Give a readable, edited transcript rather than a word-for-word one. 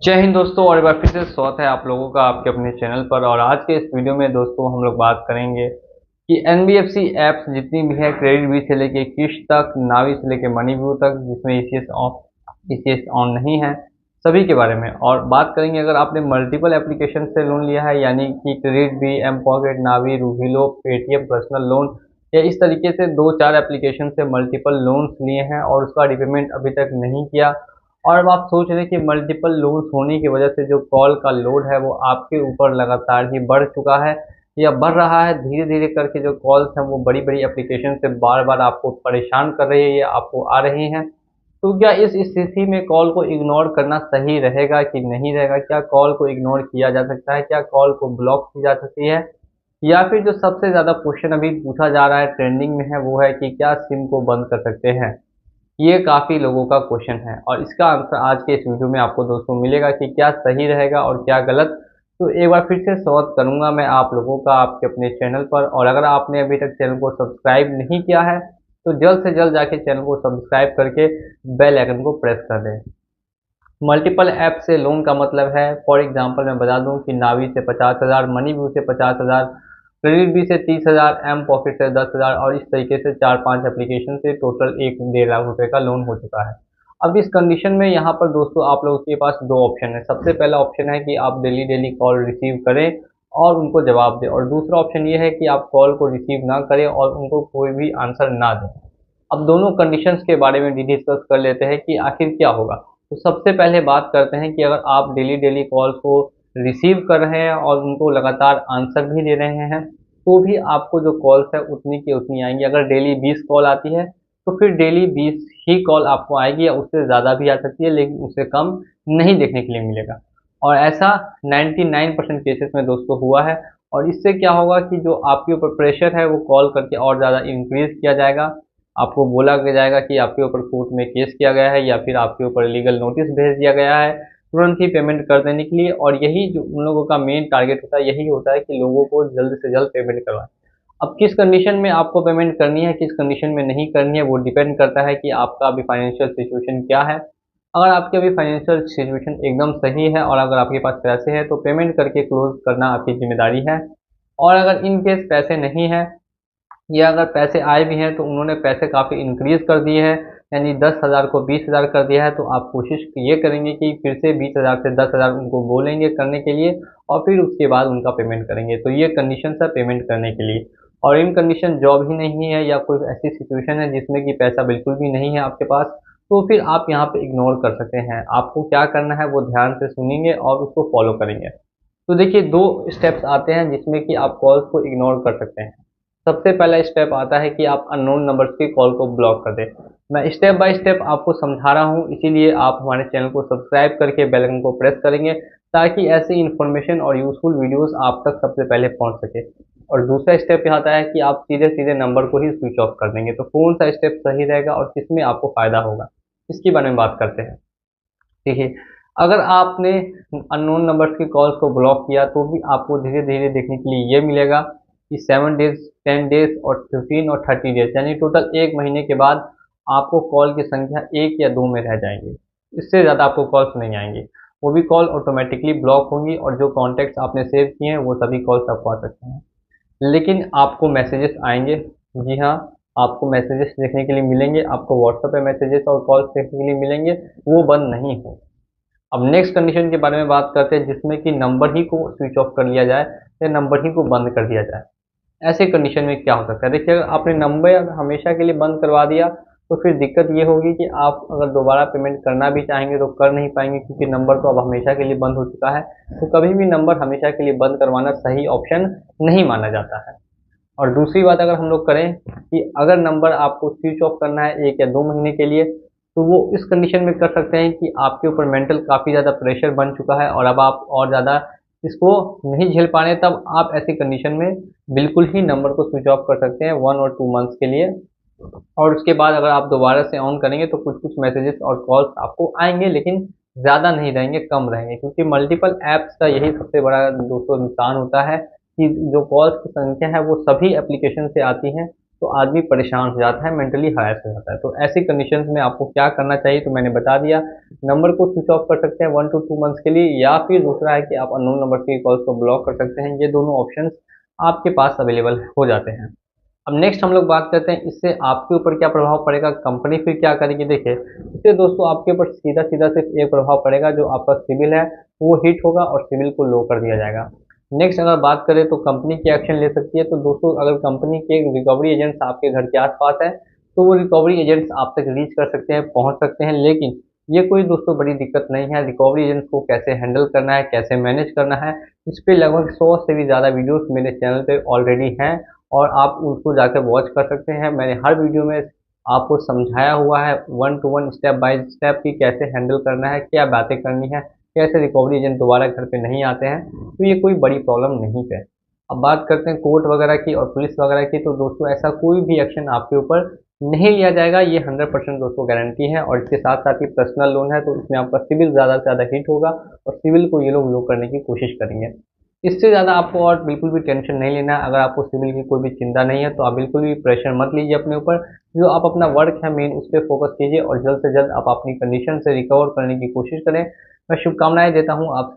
जय हिंद दोस्तों, और एक बार फिर से स्वागत है आप लोगों का आपके अपने चैनल पर। और आज के इस वीडियो में दोस्तों हम लोग बात करेंगे कि एनबीएफसी ऐप्स जितनी भी है, क्रेडिट बी से लेके किश तक, नावी से लेके मनी व्यू तक, जिसमें ईसीएस ऑन नहीं है, सभी के बारे में। और बात करेंगे अगर आपने मल्टीपल एप्लीकेशन से लोन लिया है, यानी कि क्रेडिट बी, एम पॉकेट, नावी, रूबीलो, पेटीएम पर्सनल लोन, या इस तरीके से 2-4 एप्लीकेशन से मल्टीपल लोन्स लिए हैं और उसका रिपेमेंट अभी तक नहीं किया, और अब आप सोच रहे हैं कि मल्टीपल लोन्स होने की वजह से जो कॉल का लोड है वो आपके ऊपर लगातार ही बढ़ चुका है या बढ़ रहा है, धीरे धीरे करके जो कॉल्स हैं वो बड़ी बड़ी एप्लीकेशन से बार बार आपको परेशान कर रही है या आपको आ रही हैं। तो क्या इस स्थिति में कॉल को इग्नोर करना सही रहेगा कि नहीं रहेगा? क्या कॉल को इग्नोर किया जा सकता है? क्या कॉल को ब्लॉक की जा सकती है? या फिर जो सबसे ज़्यादा क्वेश्चन अभी पूछा जा रहा है, ट्रेंडिंग में है, वो है कि क्या सिम को बंद कर सकते हैं? ये काफ़ी लोगों का क्वेश्चन है और इसका आंसर आज के इस वीडियो में आपको दोस्तों मिलेगा कि क्या सही रहेगा और क्या गलत। तो एक बार फिर से स्वागत करूंगा मैं आप लोगों का आपके अपने चैनल पर। और अगर आपने अभी तक चैनल को सब्सक्राइब नहीं किया है तो जल्द से जल्द जाके चैनल को सब्सक्राइब करके बेल आइकन को प्रेस कर दें। मल्टीपल ऐप से लोन का मतलब है, फॉर एग्जांपल मैं बता दूं कि नावी से 50,000, मनी व्यू से 50,000, क्रेडिट बी से 30,000, एम पॉकेट से 10,000, और इस तरीके से 4-5 एप्लीकेशन से टोटल 1-1.5 लाख रुपए का लोन हो चुका है। अब इस कंडीशन में यहाँ पर दोस्तों आप लोगों के पास दो ऑप्शन है। सबसे पहला ऑप्शन है कि आप डेली डेली कॉल रिसीव करें और उनको जवाब दें, और दूसरा ऑप्शन ये है कि आप कॉल को रिसीव ना करें और उनको कोई भी आंसर ना दें। अब दोनों कंडीशंस के बारे में डिस्कस कर लेते हैं कि आखिर क्या होगा। तो सबसे पहले बात करते हैं कि अगर आप डेली डेली कॉल को रिसीव कर रहे हैं और उनको लगातार आंसर भी दे रहे हैं, तो भी आपको जो कॉल्स है उतनी की उतनी आएंगी। अगर डेली 20 कॉल आती है तो फिर डेली 20 ही कॉल आपको आएगी, या उससे ज़्यादा भी आ सकती है, लेकिन उससे कम नहीं देखने के लिए मिलेगा। और ऐसा 99% केसेस में दोस्तों हुआ है। और इससे क्या होगा कि जो आपके ऊपर प्रेशर है वो कॉल करके और ज़्यादा इंक्रीज किया जाएगा। आपको बोला जाएगा कि आपके ऊपर कोर्ट में केस किया गया है या फिर आपके ऊपर लीगल नोटिस भेज दिया गया है तुरंत ही पेमेंट कर देने के लिए। और यही जो उन लोगों का मेन टारगेट होता है, यही होता है कि लोगों को जल्द से जल्द पेमेंट करवाएं। अब किस कंडीशन में आपको पेमेंट करनी है, किस कंडीशन में नहीं करनी है, वो डिपेंड करता है कि आपका अभी फाइनेंशियल सिचुएशन क्या है। अगर आपकी अभी फाइनेंशियल सिचुएशन एकदम सही है और अगर आपके पास पैसे हैं तो पेमेंट करके क्लोज करना आपकी जिम्मेदारी है। और अगर इन केस पैसे नहीं है, या अगर पैसे आए भी हैं तो उन्होंने पैसे काफ़ी इंक्रीज कर दिए हैं, यानी 10,000 को 20,000 कर दिया है, तो आप कोशिश ये करेंगे कि फिर से 20,000 से 10,000 उनको बोलेंगे करने के लिए और फिर उसके बाद उनका पेमेंट करेंगे। तो ये कंडीशन है पेमेंट करने के लिए। और इन कंडीशन जॉब ही नहीं है या कोई ऐसी सिचुएशन है जिसमें कि पैसा बिल्कुल भी नहीं है आपके पास, तो फिर आप यहाँ पे इग्नोर कर सकते हैं। आपको क्या करना है वो ध्यान से सुनेंगे और उसको फॉलो करेंगे। तो देखिए, दो स्टेप्स आते हैं जिसमें कि आप कॉल्स को इग्नोर कर सकते हैं। सबसे पहला स्टेप आता है कि आप अननोन नंबर्स की कॉल को ब्लॉक कर दें। मैं स्टेप बाय स्टेप आपको समझा रहा हूँ, इसीलिए आप हमारे चैनल को सब्सक्राइब करके बेल आइकन को प्रेस करेंगे ताकि ऐसी इन्फॉर्मेशन और यूजफुल वीडियोस आप तक सबसे पहले पहुँच सके। और दूसरा स्टेप यह आता है कि आप सीधे सीधे नंबर को ही स्विच ऑफ कर देंगे। तो कौन सा स्टेप सही रहेगा और किसमें आपको फ़ायदा होगा, इसके बारे में बात करते हैं। देखिए, अगर आपने अननोन नंबर्स की कॉल्स को ब्लॉक किया तो भी आपको धीरे धीरे देखने के लिए ये मिलेगा कि 7 डेज, 10 डेज और 15 और 30 डेज, यानी टोटल 1 महीने के बाद आपको कॉल की संख्या 1 या 2 में रह जाएंगी। इससे ज़्यादा आपको कॉल्स नहीं आएंगी। वो भी कॉल ऑटोमेटिकली ब्लॉक होंगी और जो कॉन्टैक्ट्स आपने सेव किए हैं वो सभी कॉल्स आपको आ सकते हैं। लेकिन आपको मैसेजेस आएंगे। जी हाँ, आपको मैसेजेस देखने के लिए मिलेंगे, आपको व्हाट्सएप पे मैसेजेस और कॉल्स देखने के लिए मिलेंगे, वो बंद नहीं हो। अब नेक्स्ट कंडीशन के बारे में बात करते हैं जिसमें कि नंबर ही को स्विच ऑफ कर लिया जाए या नंबर ही को बंद कर दिया जाए। ऐसे कंडीशन में क्या हो सकता है? देखिए, अगर आपने नंबर हमेशा के लिए बंद करवा दिया तो फिर दिक्कत ये होगी कि आप अगर दोबारा पेमेंट करना भी चाहेंगे तो कर नहीं पाएंगे, क्योंकि नंबर तो अब हमेशा के लिए बंद हो चुका है। तो कभी भी नंबर हमेशा के लिए बंद करवाना सही ऑप्शन नहीं माना जाता है। और दूसरी बात अगर हम लोग करें कि अगर नंबर आपको स्विच ऑफ करना है 1 या 2 महीने के लिए, तो वो इस कंडीशन में कर सकते हैं कि आपके ऊपर मेंटल काफ़ी ज़्यादा प्रेशर बन चुका है और अब आप और ज़्यादा इसको नहीं झेल पा रहे, तब आप ऐसी कंडीशन में बिल्कुल ही नंबर को स्विच ऑफ कर सकते हैं 1 और 2 मंथ्स के लिए। और उसके बाद अगर आप दोबारा से ऑन करेंगे तो कुछ कुछ मैसेजेस और कॉल्स आपको आएंगे, लेकिन ज़्यादा नहीं रहेंगे, कम रहेंगे, क्योंकि मल्टीपल ऐप्स का यही सबसे बड़ा दोस्तों नुकसान होता है कि जो कॉल्स की संख्या है वो सभी एप्लीकेशन से आती हैं तो आदमी परेशान हो जाता है, मेंटली हरास हो जाता है। तो ऐसी कंडीशंस में आपको क्या करना चाहिए, तो मैंने बता दिया। नंबर को स्विच ऑफ कर सकते हैं 1 to 2 मंथ्स के लिए, या फिर दूसरा है कि आप अननोन नंबर की कॉल्स को ब्लॉक कर सकते हैं। ये दोनों ऑप्शंस आपके पास अवेलेबल हो जाते हैं। अब नेक्स्ट हम लोग बात करते हैं इससे आपके ऊपर क्या प्रभाव पड़ेगा, कंपनी फिर क्या करेगी। देखिए, इससे दोस्तों आपके ऊपर सीधा सीधा सिर्फ एक प्रभाव पड़ेगा, जो आपका सिविल है वो हिट होगा और सिविल को लो कर दिया जाएगा। नेक्स्ट अगर बात करें तो कंपनी क्या एक्शन ले सकती है, तो दोस्तों अगर कंपनी के रिकवरी एजेंट्स आपके घर के आसपास है, तो वो रिकवरी एजेंट्स आप तक रीच कर सकते हैं, पहुंच सकते हैं। लेकिन ये कोई दोस्तों बड़ी दिक्कत नहीं है। रिकवरी एजेंट्स को कैसे हैंडल करना है, कैसे मैनेज करना है, इस पे लगभग 100 से भी ज़्यादा वीडियोस मेरे चैनल पे ऑलरेडी हैं, और आप उनको जाकर वॉच कर सकते हैं। मैंने हर वीडियो में आपको समझाया हुआ है 1 to 1 स्टेप बाय स्टेप कि कैसे हैंडल करना है, क्या बातें करनी है, कैसे रिकवरी एजेंट दोबारा घर पे नहीं आते हैं। तो ये कोई बड़ी प्रॉब्लम नहीं है। अब बात करते हैं कोर्ट वगैरह की और पुलिस वगैरह की, तो दोस्तों ऐसा कोई भी एक्शन आपके ऊपर नहीं लिया जाएगा, ये 100% दोस्तों गारंटी है। और इसके साथ साथ ही पर्सनल लोन है, तो इसमें आपका सिविल ज़्यादा से ज़्यादा हिट होगा और सिविल को ये लोग लो करने की कोशिश करेंगे। इससे ज़्यादा आपको और बिल्कुल भी टेंशन नहीं लेना है। अगर आपको सिविल की कोई भी चिंता नहीं है, तो आप बिल्कुल भी प्रेशर मत लीजिए अपने ऊपर। जो आप अपना वर्क है मेन, उस पर फोकस कीजिए और जल्द से जल्द आप अपनी कंडीशन से रिकवर करने की कोशिश करें। मैं शुभकामनाएं देता हूँ आप